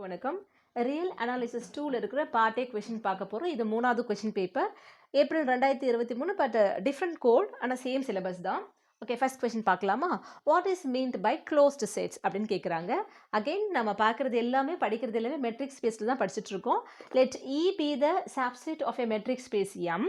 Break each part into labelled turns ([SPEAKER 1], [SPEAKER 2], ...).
[SPEAKER 1] வணக்கம். Real analysis 2ல இருக்கிற part A question பார்க்க போகிறோம். இது 3வது question paper, April 2023. But different code, ஆனால் சேம் சிலபஸ் தான். ஓகே, ஃபர்ஸ்ட் கொஸ்டின் பார்க்கலாமா? What is meant by closed sets அப்படின்னு கேட்குறாங்க. அகெயின் நம்ம பார்க்குறது எல்லாமே படிக்கிறது எல்லாமே மெட்ரிக் ஸ்பேஸில் தான் படிச்சுட்டு இருக்கோம். Let E be the subset of a metric space M.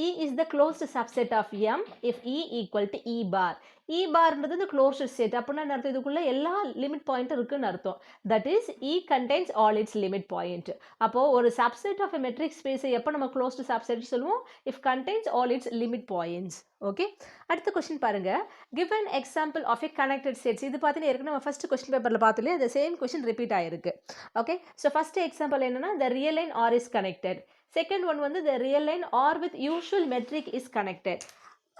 [SPEAKER 1] E is the closed subset of M if E equal to E bar. E barன்றது the closed set. அப்படின்னா என்ன அர்த்தம்? இதுக்குள்ள எல்லா லிமிட் பாயிண்ட் இருக்குன்னு அர்த்தம். That is E contains all its limit point. அப்போ ஒரு subset of a metric space எப்போ நம்ம closed subset சொல்லுவோம்? If contains all its limit points. Okay, அடுத்த கொஸ்டின் பாருங்க. Give an example of a connected sets. இது பார்த்தீங்கன்னா ஏற்கனவே நம்ம ஃபர்ஸ்ட் கொஸ்டின் பேப்பரில் பார்த்தோம், the same question repeat ஆயிருக்கு. ஓகே, ஸோ ஃபர்ஸ்ட் எக்ஸாம்பிள் என்னன்னா the real line R is connected. Second one வந்து the real line R with usual metric is connected.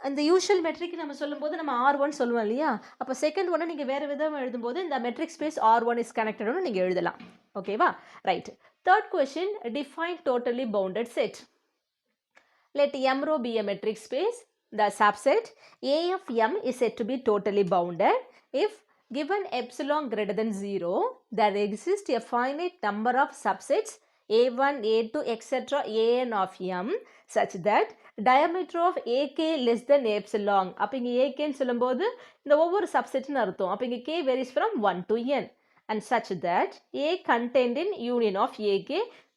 [SPEAKER 1] அந்த யூஷுவல் மெட்ரிக் நம்ம சொல்லும்போது நம்ம R1 சொல்லுவோம் இல்லையா? அப்போ செகண்ட் ஒன்று நீங்கள் வேறு விதமாக எழுதும்போது இந்த மெட்ரிக் ஸ்பேஸ் R1 is connectedனு நீங்கள் எழுதலாம். ஓகேவா? Right. Third question, define totally bounded set. Let M row be a metric space. The subset A of M is said to be totally bounded if given epsilon greater than 0, there exists a finite number of subsets A1, A2, etc. An of M such that diameter of AK less than epsilon. அப்போ இங்கே AKன்னு சொல்லும்போது இந்த ஒவ்வொரு சப்செட்னு அர்த்தம். அப்போ இங்கே K varies from 1 to N and such that A contained in union of AK,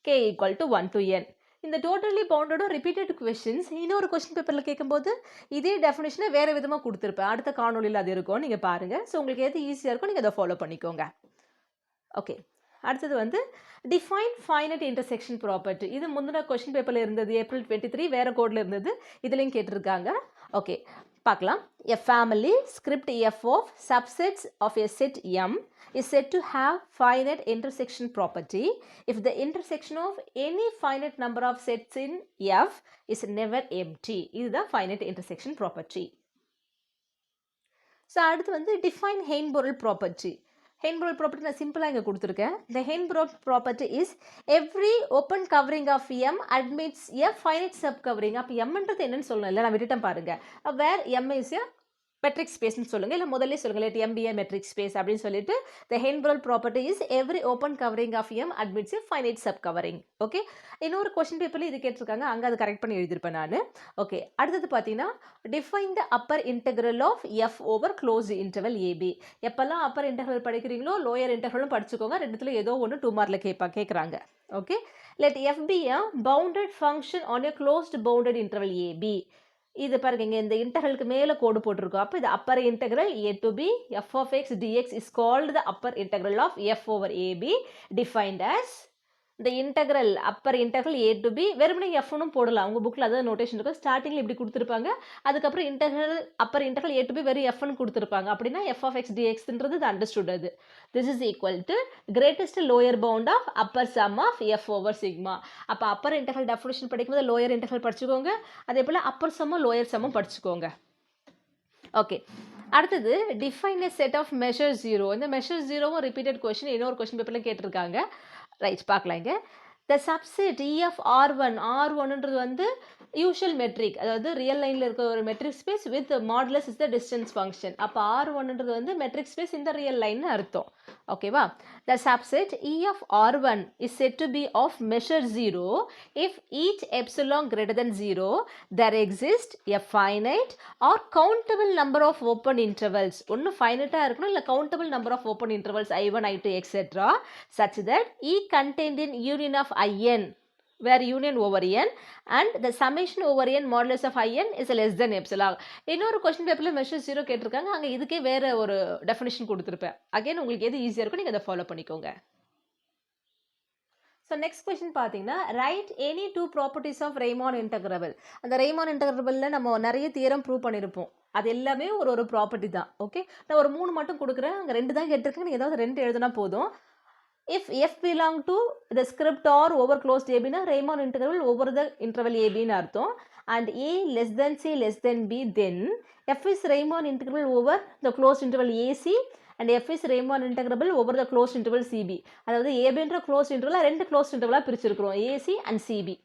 [SPEAKER 1] K equal to 1 to N. இந்த totally பவுண்டடும் repeated questions இன்னொரு கொஸ்டின் பேப்பரில் கேட்கும்போது இதே டெஃபினேஷனை வேறு விதமாக கொடுத்துருப்பேன். அடுத்த காணொலியில் அது இருக்கும், நீங்கள் பாருங்கள். ஸோ உங்களுக்கு எது ஈஸியாக இருக்கும் நீங்கள் அதை ஃபாலோ பண்ணிக்கோங்க. ஓகே, அடுத்தது வந்து டிஃபைன் ஃபைனைட் இன்டர்செக்ஷன் ப்ராப்பர்ட்டி. இது முந்தின கொஸ்டின் பேப்பரில் இருந்தது, ஏப்ரல் 23 வேறு கோடில் இருந்தது, இதுலையும் கேட்டிருக்காங்க. ஓகே, பார்க்கலாம். A family script F of subsets of a set M is said to have finite intersection property if the intersection of any finite number of sets in F is never empty. இதுதான் finite intersection property. So அடுத்து வந்து define Heine-Borel property. Heine-Borel property நான் சிம்பிளாக இங்கே கொடுத்துருக்கேன். The Heine-Borel property is every open covering of M admits a finite subcovering. அப்போ Mன்றது என்னன்னு சொல்லணும், இல்லை நான் விட்டுட்டேன் பாருங்க. where M is a metric ஸ்பேஸ்னு சொல்லுங்கள், இல்லை முதல்ல சொல்லுங்கள் let M be a metric space அப்படின்னு சொல்லிட்டு the Heine-Borel property is every open covering of M admits a finite subcovering. Okay, இன்னொரு கொஸ்டின் பேப்பரில் இது கேட்டிருக்காங்க, அங்கே அது கரெக்ட் பண்ணி எழுதியிருப்பேன் நான். ஓகே, அடுத்தது பார்த்தீங்கன்னா define the upper integral of F over closed interval AB. எப்பெல்லாம் அப்பர் இன்டர்வல் படிக்கிறீங்களோ லோயர் இன்டர்வலும் படிச்சுக்கோங்க, ரெண்டுத்துல ஏதோ ஒன்று 2 மார்க்கில் கேட்குறாங்க. Okay, let F be a bounded function on a closed bounded interval AB. இது பாருங்க, இங்கே இந்த இன்டர்வலுக்கு மேலே கோடு போட்டிருக்கோம். அப்போ இது upper integral A to B f of x dx is called the upper integral of F over AB defined as the integral upper integral A to B. வெறுமனே Fனும் போடலாம், உங்கள் புக்கில் அதாவது நோட்டேஷன் இருக்கும். ஸ்டார்டிங்கில் இப்படி கொடுத்துருப்பாங்க, அதுக்கப்புறம் integral upper integral A to B வெறும் Fன்னு கொடுத்துருப்பாங்க. அப்படின்னா f of x dxன்றது இது அண்டர்ஸ்டுட். அது this is equal to greatest lower bound of upper sum of F over sigma. அப்போ அப்பர் இன்டெக்ரல் டெஃபினிஷன் படிக்கும்போது லோயர் இன்டெக்ரல் படிச்சுக்கோங்க, அதே போல் அப்பர் சம்மும் லோயர் சம்மும் படிச்சுக்கோங்க. ஓகே, அடுத்தது define a set of measure 0. இந்த மெஷர் 0வும் ரிப்பீட்டட் கொஸ்டின் இன்னொரு கொஸ்டின் பேப்பரில் கேட்டிருக்காங்க. ரைட், பார்க்கலாம். இங்கே the subset E of R1, R1ன்றது வந்து யூஷுவல் மெட்ரிக், அதாவது ரியல் லைனில் இருக்க ஒரு metric space with modulus is the distance function. அப்போ R1ன்றது வந்து மெட்ரிக் ஸ்பேஸ் இந்த ரியல் லைன்னு அர்த்தம். ஓகேவா? The subset E of R1 is said to be of measure 0 if each epsilon greater than 0 there exists a finite or countable number of open intervals. ஒன்று ஃபைனட்டாக இருக்கணும், இல்லை countable number of open intervals I1, I2, etc. such that E contained in union of IN, where union over n and the summation over n modulus of in is less than epsilon. இன்னொரு question பேப்பரில் measure 0 கேட்டிருக்காங்க, அங்கே இதுக்கே வேறு ஒரு definition கொடுத்துருப்பேன். Again உங்களுக்கு எது ஈஸியாக இருக்கும் நீங்கள் அதை ஃபாலோ பண்ணிக்கோங்க. ஸோ நெக்ஸ்ட் கொஸ்டின் பார்த்தீங்கன்னா right any 2 properties of Riemann integrable. அந்த ரெய்மான் இன்டகிரபிளில் நம்ம நிறைய தியரம் ப்ரூவ் பண்ணியிருப்போம், அது எல்லாமே ஒரு ப்ராப்பர்ட்டி தான். ஓகே, நான் ஒரு 3 மட்டும் கொடுக்குறேன், அங்கே 2 தான் கேட்டிருக்கேன், நீங்கள் ஏதாவது 2 எழுதுனா போதும். If F belong to the script R over closed AB na Riemann integral over the interval AB னு அர்த்தம். And A less than C less than B, then F is Riemann integral over the closed interval AC and F is Riemann integrable over the closed interval CB. அதாவது ABன்ற closed interval 2 closed interval பிரிச்சிருக்கிறோம், AC and CB.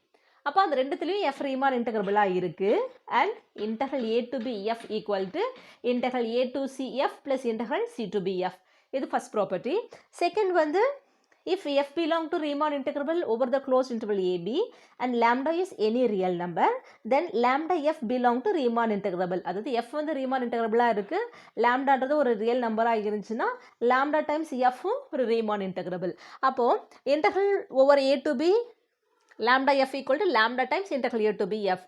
[SPEAKER 1] அப்போ அந்த ரெண்டுத்துலேயும் F Riemann integrable இருக்கு. and integral A to B F equal to integral A to C F plus integral C to B F. இது first property. Second வந்து if f belong to Riemann integrable over the closed interval ab and lambda is any real number, then lambda f belong to Riemann integrable. அதாவது f வந்து Riemann integrable இருக்கு, lambdaன்றது ஒரு real நம்பரா இருந்துச்சுன்னா lambda times f ஒரு Riemann integrable. அப்போ integral over a to b lambda f equal to lambda times integral a to b f.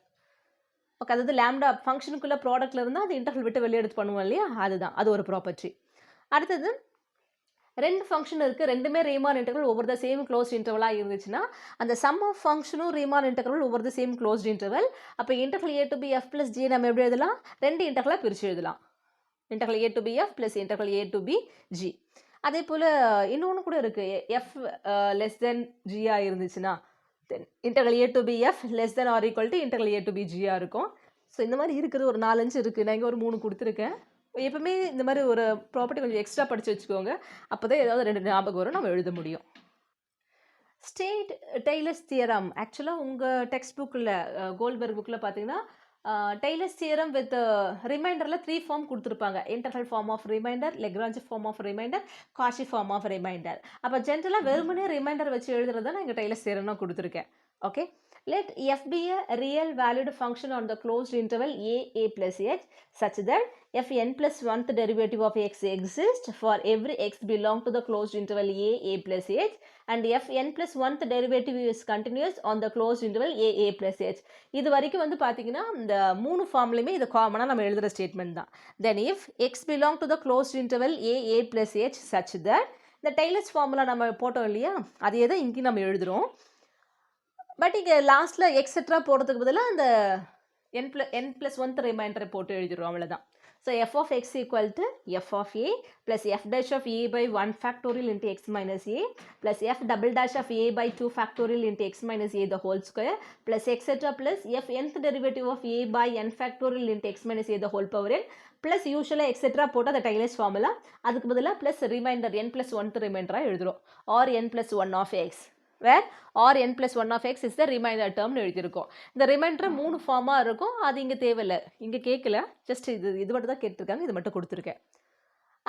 [SPEAKER 1] Okay, அதாவது lambda ஃபங்க்ஷனுக்குள்ள ப்ராடக்ட்ல இருந்தால் அது இன்டர்வல் விட்டு வெளியே எடுத்து பண்ணுவோம் இல்லையா, அதுதான், அது ஒரு ப்ராப்பர்ட்டி. அடுத்தது ரெண்டு ஃபங்க்ஷன் இருக்குது, ரெண்டுமே Riemann interval over the same closed இன்டர்வலாக இருந்துச்சுன்னா அந்த சம் ஆஃப் ஃபங்க்ஷனும் Riemann interval over the same closed interval. அப்போ interval a to b f plus g நம்ம எப்படி எழுதலாம், ரெண்டு இன்டர்வலாக பிரித்து எழுதலாம். Interval a to b f plus interval a to b g. அதே போல் இன்னொன்று கூட இருக்குது, எஃப் லெஸ் தென் ஜியாக இருந்துச்சுன்னா then interval a to b f less than or equal to interval a to b ஜியாக இருக்கும். ஸோ இந்த மாதிரி இருக்குது, ஒரு 4-5 இருக்குது, நான் இங்கே ஒரு 3 கொடுத்துருக்கேன். எப்பவுமே இந்த மாதிரி ஒரு ப்ராப்பர்ட்டி கொஞ்சம் எக்ஸ்ட்ரா படித்து வச்சுக்கோங்க, அப்போ தான் ஏதாவது 2 ஞாபகம் வரும், நம்ம எழுத முடியும். ஸ்டேட் டெய்லர்ஸ் தியரம் ஆக்சுவலாக உங்கள் டெக்ஸ்ட் புக்கில் கோல்பெர்க் புக்கில் பார்த்தீங்கன்னா டெய்லர்ஸ் தியரம் வித் ரிமைண்டரில் 3 ஃபார்ம் கொடுத்துருப்பாங்க. Interval form of remainder, Lagrange form of remainder, Cauchy form of remainder. அப்போ ஜென்ரலாக வெறுமனே ரிமைண்டர் வச்சு எழுதுறத நான் இங்கே டெய்லர்ஸ் தியரம்னா கொடுத்துருக்கேன். Okay, let f be a real valued function on the closed interval a plus h such that f n plus 1th derivative of x exists for every x belong to the closed interval a plus h and f n plus 1th derivative is continuous on the closed interval a plus h. இது வரைக்கும் வந்து பார்த்தீங்கன்னா இந்த 3 ஃபார்ம்லையுமே இது காமனாக நம்ம எழுதுகிற statement தான். then if x belong to the closed interval a plus h such that இந்த டெய்லர்ஸ் ஃபார்முலா நம்ம போட்டோம் இல்லையா, அதே தான் இங்கே நம்ம எழுதுகிறோம். பட் இங்கே லாஸ்ட்டில் எக்ஸெட்ரா போடுறதுக்கு பதிலாக அந்த n plus 1th ரிமைண்டரை போட்டு எழுதிடுறோம், அவ்வளோதான். So f of x equal to f of a plus f dash of a by 1 factorial into x minus a plus f double dash of a by 2 factorial into x minus a the whole square plus etc plus f nth derivative of a by n factorial into x minus a the whole power n plus usually etc போட்டு அந்த tailors formula, அதுக்கு பதிலாக plus reminder n plus 1th ரிமைண்டராக எழுதுகிறோம், or n plus 1 of x where or n plus 1 of x is the remainder term எழுதியிருக்கோம். இந்த reminder 3 ஃபார்மாக இருக்கும், அது இங்கே தேவையில்லை, இங்கே கேட்கல, ஜஸ்ட் இது மட்டும் தான் கேட்டிருக்காங்க, இது மட்டும் கொடுத்துருக்கேன்.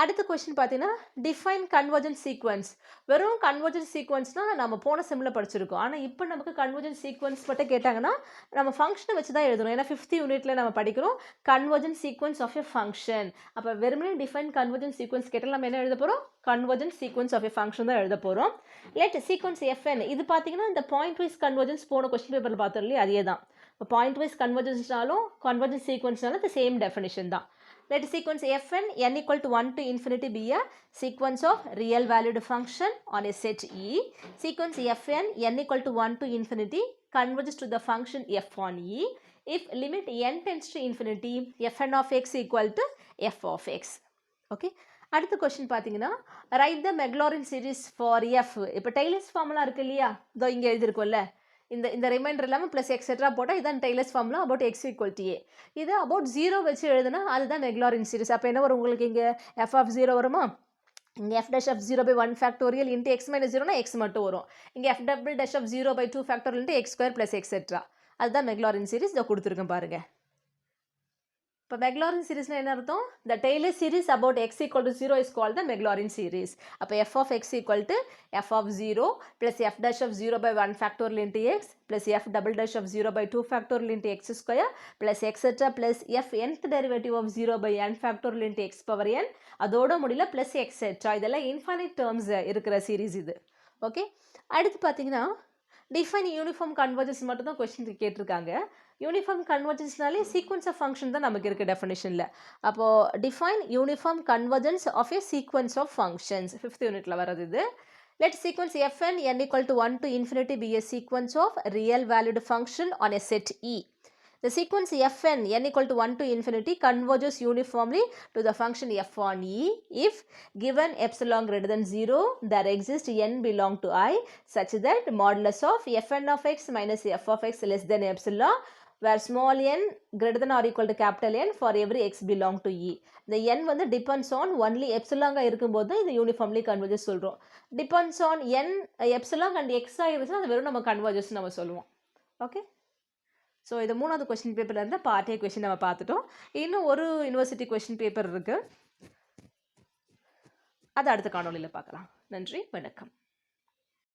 [SPEAKER 1] அடுத்த கொஸ்டின் பார்த்தீங்கன்னா டிஃபைன் கன்வர்ஜென்ட் சீக்வன்ஸ். வெறும் கன்வர்ஜென்ட் சீக்வன்ஸ்னால் நம்ம போன செம்மில் படிச்சிருக்கோம், ஆனால் இப்போ நமக்கு கன்வர்ஜென்ட் சீக்வன்ஸ் மட்டும் கேட்டாங்கன்னா நம்ம ஃபங்க்ஷனை வச்சு தான் எழுதணும். ஏன்னா 5th யூனிட்டில் நம்ம படிக்கிறோம் convergent sequence of a function. அப்போ வெறுமனே டிஃபைன் கன்வர்ஜென்ட் சீக்வன்ஸ் கேட்டால் நம்ம என்ன எழுத போகிறோம், convergent sequence of a function தான் எழுத போகிறோம். லெட் சீக்வன்ஸ் fn, இது பார்த்தீங்கன்னா இந்த பாயிண்ட் வைஸ் கன்வர்ஜென்ஸ் போன கொஸ்டின் பேப்பரில் பார்த்தோம் இல்லையா, அதே தான். இப்போ பாயிண்ட் வைஸ் கன்வர்ஜென்ஸ்னாலும் கன்வர்ஜென்ட் சீக்வன்ஸ்னாலும் the same definition தான். Let sequence fn n equal to 1 to infinity be a sequence of real valued function on a set E. Sequence fn n equal to 1 to infinity converges to the function f on E if limit n tends to infinity fn of x equal to f of x. Okay. அடுத்த question பார்த்தீங்கன்னா right the Maclaurin series for F. இப்போ tailors formula இருக்கு இல்லையா, இதோ இங்கே எழுதிருக்கோம்ல, இந்த reminder இல்லாமல் plus etcetera போட்டால் இதுதான் Taylor's formula about x equal to a. இது அபவுட் 0 வச்சு எழுதுனா அதுதான் மெக்லாரின் சீரிஸ். அப்போ என்ன வரும் உங்களுக்கு, இங்கே எஃப் ஆஃப் 0 வருமா, இங்கே f dash of 0 by 1 factorial into x minus 0னா எக்ஸ் மட்டும் வரும். இங்கே f double dash of 0 by 2 factorial into x square plus etcetera, அதுதான் மெக்லாரின் சீரிஸ். இதை கொடுத்துருக்கேன் பாருங்கள். இப்போ மெக்லாரின் சீரிஸ்னால் என்ன அர்த்தம், the Taylor series about x equal to 0 is called the Maclaurin series. அப்போ f of x equal to f of 0 plus f dash of 0 by 1 factorial into x plus f double dash of 0 by 2 factorial into x square plus etc plus f nth derivative of 0 by n factorial into x power n, அதோட முடியல plus etc. இதெல்லாம் infinite terms இருக்கிற series இது. ஓகே, அடுத்து பார்த்தீங்கன்னா define uniform convergence மட்டும் தான் கொஸ்டின் கேட்டிருக்காங்க. யூனிஃபார்ம் கன்வர்ஜன்ஸ்னாலே சீக்வன்ஸ் ஆஃப் ஃபங்க்ஷன் தான் நமக்கு இருக்குது டெஃபினிஷனில். அப்போது define uniform convergence of a sequence of functions 5th யூனிட்டில் வர்றது இது. Let sequence fn n equal to 1 to infinity be a sequence of real valued function on a set E. The sequence fn n equal to 1 to infinity converges uniformly to the function f on E if given epsilon greater than 0 there exists n belong to I such that modulus of fn of x minus f of x less than epsilon where small n greater than or equal to capital N for every x belong to E. The n வந்து depends on only epsilon இருக்கும்போது தான் இது uniformly converges சொல்கிறோம். depends on n epsilon and x இருந்துச்சுன்னா அது வெறும் நம்ம converges நம்ம சொல்லுவோம். ஓகே, ஸோ இது 3வது கொஸ்டின் பேப்பரில் இருந்த பார்ட் ஏ கொஸ்டின் நம்ம பார்த்துட்டோம். இன்னும் ஒரு யூனிவர்சிட்டி கொஸ்டின் பேப்பர் இருக்குது, அதை அடுத்த காணொலியில் பார்க்கலாம். நன்றி, வணக்கம்.